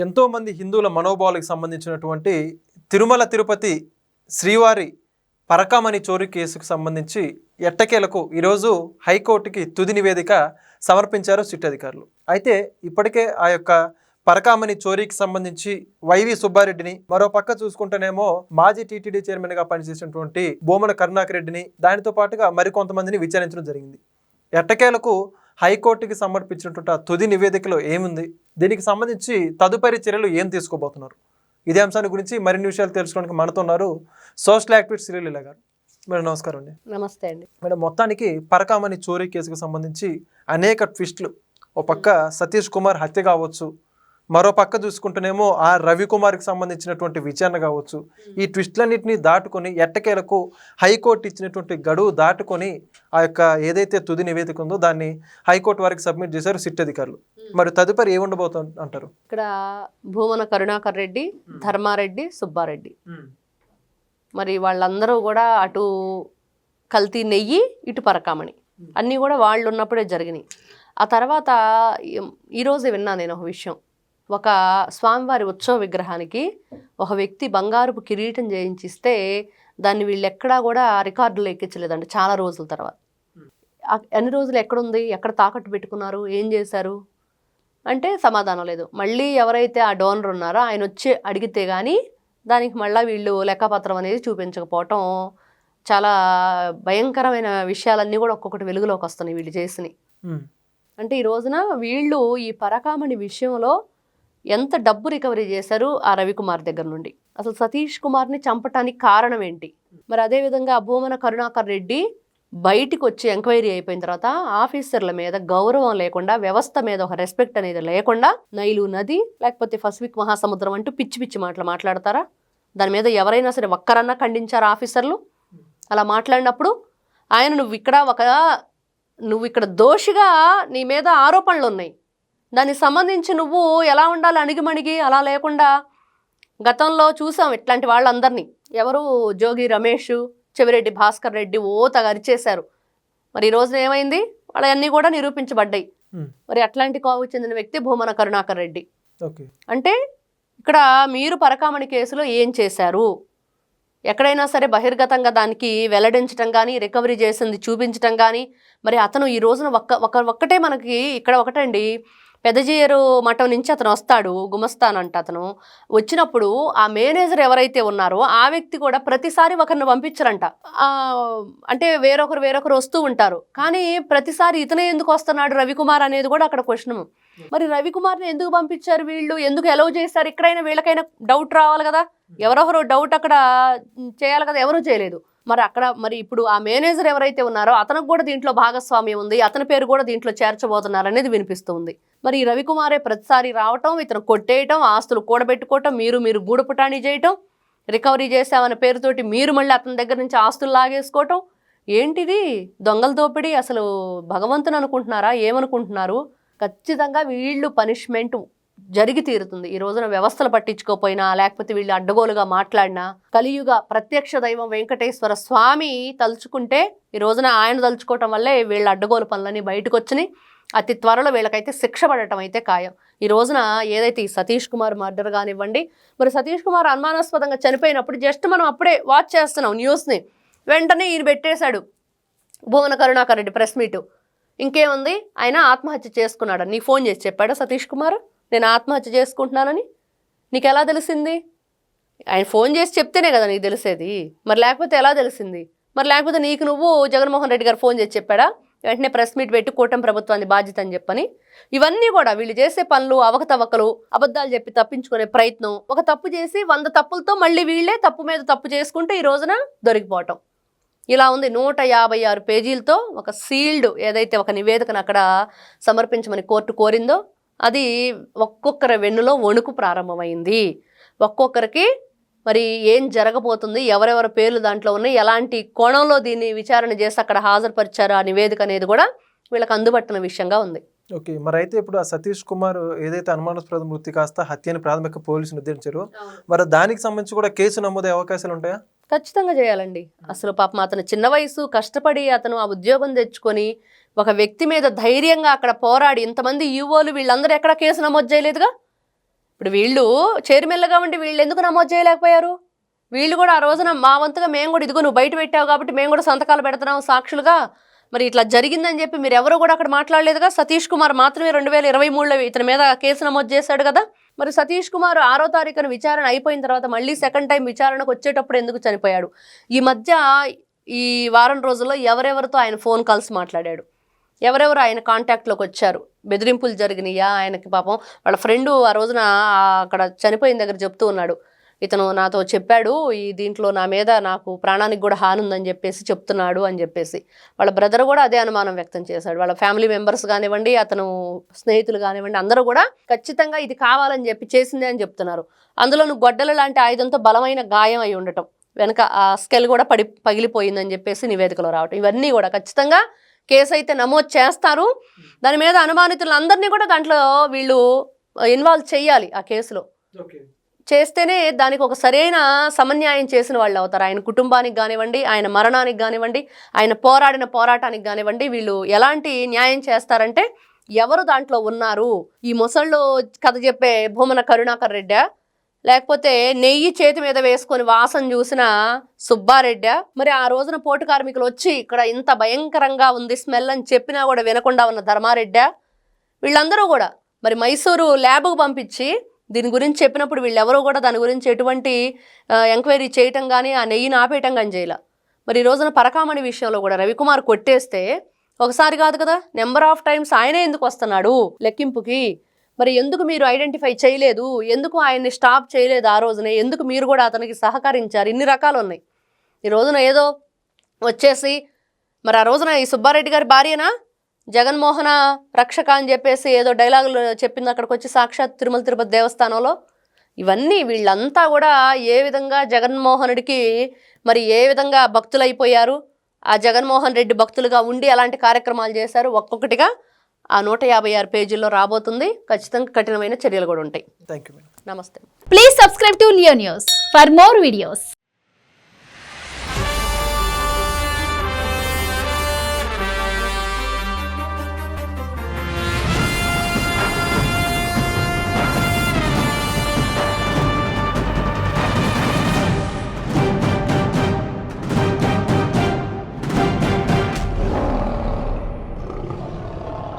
ఎంతోమంది హిందువుల మనోభావాలకు సంబంధించినటువంటి తిరుమల తిరుపతి శ్రీవారి పరకామణి చోరీ కేసుకు సంబంధించి ఎట్టకేలకు ఈరోజు హైకోర్టుకి తుది నివేదిక సమర్పించారు సిట్ అధికారులు. అయితే ఇప్పటికే ఆ యొక్క పరకామణి చోరీకి సంబంధించి వైవి సుబ్బారెడ్డిని, మరో పక్క చూసుకుంటేనేమో మాజీ టీటీడీ చైర్మన్గా పనిచేసినటువంటి భూమన కరుణాకర్ రెడ్డిని, దానితో పాటుగా మరికొంతమందిని విచారించడం జరిగింది. ఎట్టకేలకు హైకోర్టుకి సమర్పించినటువంటి ఆ తుది నివేదికలో ఏముంది, దీనికి సంబంధించి తదుపరి చర్యలు ఏం తీసుకోబోతున్నారు, ఇదే అంశాన్ని గురించి మరిన్ని విషయాలు తెలుసుకోవడానికి మనతో ఉన్నారు సోషల్ యాక్టివిస్ట్ శ్రీలీల గారు. మేడం నమస్కారం అండి. నమస్తే అండి. మేడం, మొత్తానికి పరకామణి చోరీ కేసుకు సంబంధించి అనేక ట్విస్టులు, ఓ పక్క సతీష్ కుమార్ హత్య కావచ్చు, మరో పక్క చూసుకుంటేనేమో ఆ రవికుమార్కి సంబంధించినటువంటి విచారణ కావచ్చు, ఈ ట్విస్టులన్నింటినీ దాటుకొని ఎట్టకేలకు హైకోర్టు ఇచ్చినటువంటి గడువు దాటుకొని ఆ యొక్క ఏదైతే తుది నివేదిక ఉందో దాన్ని హైకోర్టు వారికి సబ్మిట్ చేశారు సిట్ అధికారులు. మరి తదుపరి ఏముండబోతుంది అంటారు? ఇక్కడ భూమన కరుణాకర్ రెడ్డి, ధర్మారెడ్డి, సుబ్బారెడ్డి, మరి వాళ్ళందరూ కూడా అటు కల్తీ నెయ్యి, ఇటు పరకామణి అన్నీ కూడా వాళ్ళు ఉన్నప్పుడే జరిగినాయి. ఆ తర్వాత ఈరోజే విన్నా నేను ఒక విషయం. ఒక స్వామివారి ఉత్సవ విగ్రహానికి ఒక వ్యక్తి బంగారుపు కిరీటం చేయించిస్తే దాన్ని వీళ్ళు ఎక్కడా కూడా రికార్డులు ఎక్కించలేదండి చాలా రోజుల తర్వాత. ఎన్ని రోజులు ఎక్కడుంది, ఎక్కడ తాకట్టు పెట్టుకున్నారు, ఏం చేశారు అంటే సమాధానం లేదు. మళ్ళీ ఎవరైతే ఆ డోనర్ ఉన్నారో ఆయన వచ్చి అడిగితే కానీ దానికి మళ్ళీ వీళ్ళు లెక్కపత్రం అనేది చూపించకపోవటం, చాలా భయంకరమైన విషయాలన్నీ కూడా ఒక్కొక్కటి వెలుగులోకి వస్తున్నాయి వీళ్ళు చేసినాయి. అంటే ఈ రోజున వీళ్ళు ఈ పరకామణి విషయంలో ఎంత డబ్బు రికవరీ చేశారు ఆ రవికుమార్ దగ్గర నుండి, అసలు సతీష్ కుమార్ని చంపటానికి కారణం ఏంటి, మరి అదేవిధంగా భూమన కరుణాకర్ రెడ్డి బయటికి వచ్చి ఎంక్వైరీ అయిపోయిన తర్వాత ఆఫీసర్ల మీద గౌరవం లేకుండా, వ్యవస్థ మీద ఒక రెస్పెక్ట్ అనేది లేకుండా, నైలు నది లేకపోతే పసిఫిక్ మహాసముద్రం అంటూ పిచ్చి పిచ్చి మాట్లాడతారా? దాని మీద ఎవరైనా సరే ఒక్కరన్నా ఖండించారా ఆఫీసర్లు? అలా మాట్లాడినప్పుడు ఆయన నువ్వు ఇక్కడ దోషిగా నీ మీద ఆరోపణలు ఉన్నాయి, దానికి సంబంధించి నువ్వు ఎలా ఉండాలి అణిగిమణిగి అలా లేకుండా గతంలో చూసాం ఇట్లాంటి వాళ్ళందరినీ. ఎవరు జోగి రమేష్, చెవిరెడ్డి భాస్కర్ రెడ్డి తెగ అరిచేశారు. మరి ఈ రోజున ఏమైంది, వాళ్ళన్నీ కూడా నిరూపించబడ్డాయి. మరి అట్లాంటి కోవకు చెందిన వ్యక్తి భూమన కరుణాకర్ రెడ్డి. అంటే ఇక్కడ మీరు పరకామణి కేసులో ఏం చేశారు, ఎక్కడైనా సరే బహిర్గతంగా దానికి వెల్లడించడం కానీ, రికవరీ చేసింది చూపించడం కానీ. మరి అతను ఈ రోజున ఒక్కటే మనకి ఇక్కడ ఒకటండి, పెదజీయరు మఠం నుంచి అతను వస్తాడు, గుమస్తానంట. అతను వచ్చినప్పుడు ఆ మేనేజర్ ఎవరైతే ఉన్నారో ఆ వ్యక్తి కూడా ప్రతిసారి ఒకరిని పంపించరంట. అంటే వేరొకరు వస్తూ ఉంటారు, కానీ ప్రతిసారి ఇతనే ఎందుకు వస్తున్నాడు రవికుమార్ అనేది కూడా అక్కడ క్వశ్చన్. మరి రవికుమార్ని ఎందుకు పంపించారు వీళ్ళు, ఎందుకు అలౌ చేశారు? ఇక్కడైనా వీళ్ళకైనా డౌట్ రావాలి కదా, ఎవరొకరు డౌట్ అక్కడ చేయాలి కదా, ఎవరూ చేయలేదు. మరి ఇప్పుడు ఆ మేనేజర్ ఎవరైతే ఉన్నారో అతనికి కూడా దీంట్లో భాగస్వామ్యం ఉంది, అతని పేరు కూడా దీంట్లో చేర్చబోతున్నారు అనేది వినిపిస్తుంది. మరి ఈ రవికుమారే ప్రతిసారి రావటం, ఇతను కొట్టేయటం, ఆస్తులు కూడబెట్టుకోవటం, మీరు గూడుపుటాణి చేయటం, రికవరీ చేసామన్న పేరుతోటి మీరు మళ్ళీ అతని దగ్గర నుంచి ఆస్తులు లాగేసుకోవటం, ఏంటిది దొంగల దోపిడీ? అసలు భగవంతుని అనుకుంటున్నారా, ఏమనుకుంటున్నారు? ఖచ్చితంగా వీళ్ళు పనిష్మెంట్ జరిగి తీరుతుంది. ఈ రోజున వ్యవస్థలు పట్టించుకోపోయినా, లేకపోతే వీళ్ళు అడ్డగోలుగా మాట్లాడినా, కలియుగ ప్రత్యక్ష దైవం వెంకటేశ్వర స్వామి తలుచుకుంటే, ఈ రోజున ఆయన తలుచుకోవటం వల్లే వీళ్ళ అడ్డగోలు పనులన్నీ బయటకు వచ్చినాయి. అతి త్వరలో వీళ్ళకైతే శిక్ష పడటం అయితే ఖాయం. ఈ రోజున ఏదైతే ఈ సతీష్ కుమార్ మర్డర్ కానివ్వండి, మరి సతీష్ కుమార్ అనుమానాస్పదంగా చనిపోయినప్పుడు జస్ట్ మనం అప్పుడే వాచ్ చేస్తున్నాం న్యూస్ని, వెంటనే ఈయన పెట్టేశాడు భువన కరుణాకర్ రెడ్డి ప్రెస్ మీటు. ఇంకేముంది, ఆయన ఆత్మహత్య చేసుకున్నాడు. నీకు ఫోన్ చేసి చెప్పాడా సతీష్ కుమార్ నేను ఆత్మహత్య చేసుకుంటున్నానని? నీకు ఎలా తెలిసింది? ఆయన ఫోన్ చేసి చెప్తేనే కదా నీకు తెలిసేది, మరి లేకపోతే ఎలా తెలిసింది? మరి లేకపోతే నీకు నువ్వు జగన్మోహన్ రెడ్డి గారు ఫోన్ చేసి చెప్పాడా వెంటనే ప్రెస్ మీట్ పెట్టి కూటమి ప్రభుత్వాన్ని బాధ్యత అని చెప్పని? ఇవన్నీ కూడా వీళ్ళు చేసే పనులు, అవకతవకలు, అబద్ధాలు చెప్పి తప్పించుకునే ప్రయత్నం, ఒక తప్పు చేసి 100 తప్పులతో మళ్ళీ వీళ్ళే తప్పు మీద తప్పు చేసుకుంటూ ఈ రోజున దొరికిపోవటం. ఇలా ఉంది. 156 పేజీలతో ఒక సీల్డ్ ఏదైతే ఒక నివేదికను అక్కడ సమర్పించమని కోర్టు కోరిందో అది ఒక్కొక్కరి వెన్నులో వణుకు ప్రారంభమైంది. ఒక్కొక్కరికి మరి ఏం జరగబోతుంది, ఎవరెవరి పేర్లు దాంట్లో ఉన్నాయి, ఎలాంటి కోణంలో దీన్ని విచారణ చేసి అక్కడ హాజరుపరిచారు ఆ నివేదిక అనేది కూడా వీళ్ళకి అందుబట్టిన విషయంగా ఉంది. ఓకే, మరి అయితే ఇప్పుడు ఆ సతీష్ కుమార్ ఏదైతే అనుమానాస్పద మృతి కాస్త హత్యని ప్రాథమిక పోలీసులు నిర్ధారించారు, మరి దానికి సంబంధించి కూడా కేసు నమోదయ్యే అవకాశాలు ఉంటాయా? ఖచ్చితంగా చేయాలండి. అసలు పాపం అతను చిన్న వయసు, కష్టపడి అతను ఆ ఉద్యోగం తెచ్చుకొని ఒక వ్యక్తి మీద ధైర్యంగా అక్కడ పోరాడి ఇంతమంది యువోలు వీళ్ళందరూ ఎక్కడ కేసు నమోదు చేయలేదుగా. ఇప్పుడు వీళ్ళు చైర్మన్లుగా ఉండి వీళ్ళు ఎందుకు నమోదు చేయలేకపోయారు? వీళ్ళు కూడా ఆ రోజున మా వంతుగా మేము కూడా ఇదిగో నువ్వు బయట పెట్టావు కాబట్టి మేము కూడా సంతకాలు పెడుతున్నాం సాక్షులుగా, మరి ఇట్లా జరిగిందని చెప్పి మీరు ఎవరు కూడా అక్కడ మాట్లాడలేదుగా. సతీష్ కుమార్ మాత్రమే 2023లో ఇతని మీద కేసు నమోదు చేశాడు కదా. మరి సతీష్ కుమార్ 6వ తారీఖున విచారణ అయిపోయిన తర్వాత మళ్ళీ సెకండ్ టైం విచారణకు వచ్చేటప్పుడు ఎందుకు చనిపోయాడు? ఈ మధ్య ఈ వారం రోజుల్లో ఎవరెవరితో ఆయన ఫోన్ కాల్స్ మాట్లాడాడు, ఎవరెవరు ఆయన కాంటాక్ట్లోకి వచ్చారు, బెదిరింపులు జరిగినాయా ఆయనకి? పాపం వాళ్ళ ఫ్రెండు ఆ రోజున అక్కడ చనిపోయిన దగ్గర చెప్తూ ఉన్నాడు, ఇతను నాతో చెప్పాడు ఈ దీంట్లో నా మీద నాకు ప్రాణానికి కూడా హాని ఉందని చెప్పేసి చెప్తున్నాడు అని చెప్పేసి. వాళ్ళ బ్రదర్ కూడా అదే అనుమానం వ్యక్తం చేశాడు. వాళ్ళ ఫ్యామిలీ మెంబర్స్ కానివ్వండి, అతను స్నేహితులు కానివ్వండి, అందరూ కూడా ఖచ్చితంగా ఇది కావాలని చెప్పి చేసిందే అని చెప్తున్నారు. అందులోనూ గొడ్డల లాంటి ఆయుధంతో బలమైన గాయం అయి ఉండటం, వెనక ఆ స్కెల్ కూడా పగిలిపోయిందని చెప్పేసి నివేదికలో రావటం, ఇవన్నీ కూడా ఖచ్చితంగా కేసు అయితే నమోదు చేస్తారు. దాని మీద అనుమానితులందరినీ కూడా దాంట్లో వీళ్ళు ఇన్వాల్వ్ చేయాలి. ఆ కేసులో చేస్తేనే దానికి ఒక సరైన సమన్యాయం చేసిన వాళ్ళు అవుతారు. ఆయన కుటుంబానికి కానివ్వండి, ఆయన మరణానికి కానివ్వండి, ఆయన పోరాడిన పోరాటానికి కానివ్వండి, వీళ్ళు ఎలాంటి న్యాయం చేస్తారంటే ఎవరు దాంట్లో ఉన్నారు. ఈ మొసళ్ళు కథ చెప్పే భూమన కరుణాకర్ రెడ్డా, లేకపోతే నెయ్యి చేతి మీద వేసుకొని వాసన చూసిన సుబ్బారెడ్డా, మరి ఆ రోజున పోటు కార్మికులు వచ్చి ఇక్కడ ఇంత భయంకరంగా ఉంది స్మెల్ అని చెప్పినా కూడా వినకుండా ఉన్న ధర్మారెడ్డా, వీళ్ళందరూ కూడా మరి మైసూరు ల్యాబ్కు పంపించి దీని గురించి చెప్పినప్పుడు వీళ్ళెవరూ కూడా దాని గురించి ఎటువంటి ఎంక్వైరీ చేయటం కానీ ఆ నెయ్యిని ఆపేయటం కానీ చేయాల. మరి ఈ రోజున పరకామణి విషయంలో కూడా రవికుమార్ కొట్టేస్తే ఒకసారి కాదు కదా, నెంబర్ ఆఫ్ టైమ్స్ ఆయనే ఎందుకు వస్తున్నాడు లెక్కింపుకి? మరి ఎందుకు మీరు ఐడెంటిఫై చేయలేదు? ఎందుకు ఆయన్ని స్టాప్ చేయలేదు ఆ రోజునే? ఎందుకు మీరు కూడా అతనికి సహకరించారు? ఇన్ని రకాలు ఉన్నాయి. ఈ రోజున ఏదో వచ్చేసి మరి ఆ రోజున ఈ సుబ్బారెడ్డి గారి భార్యనా జగన్మోహన రక్షక అని చెప్పేసి ఏదో డైలాగులు చెప్పింది అక్కడికి వచ్చి సాక్షాత్ తిరుమల తిరుపతి దేవస్థానంలో. ఇవన్నీ వీళ్ళంతా కూడా ఏ విధంగా జగన్మోహనుడికి మరి ఏ విధంగా భక్తులైపోయారు, ఆ జగన్మోహన్ రెడ్డి భక్తులుగా ఉండి అలాంటి కార్యక్రమాలు చేశారు. ఒక్కొక్కటిగా ఆ 156 పేజీల్లో రాబోతుంది. ఖచ్చితంగా కఠినమైన చర్యలు కూడా ఉంటాయి. Thank you. నమస్తే. Please subscribe to Leo News for more videos.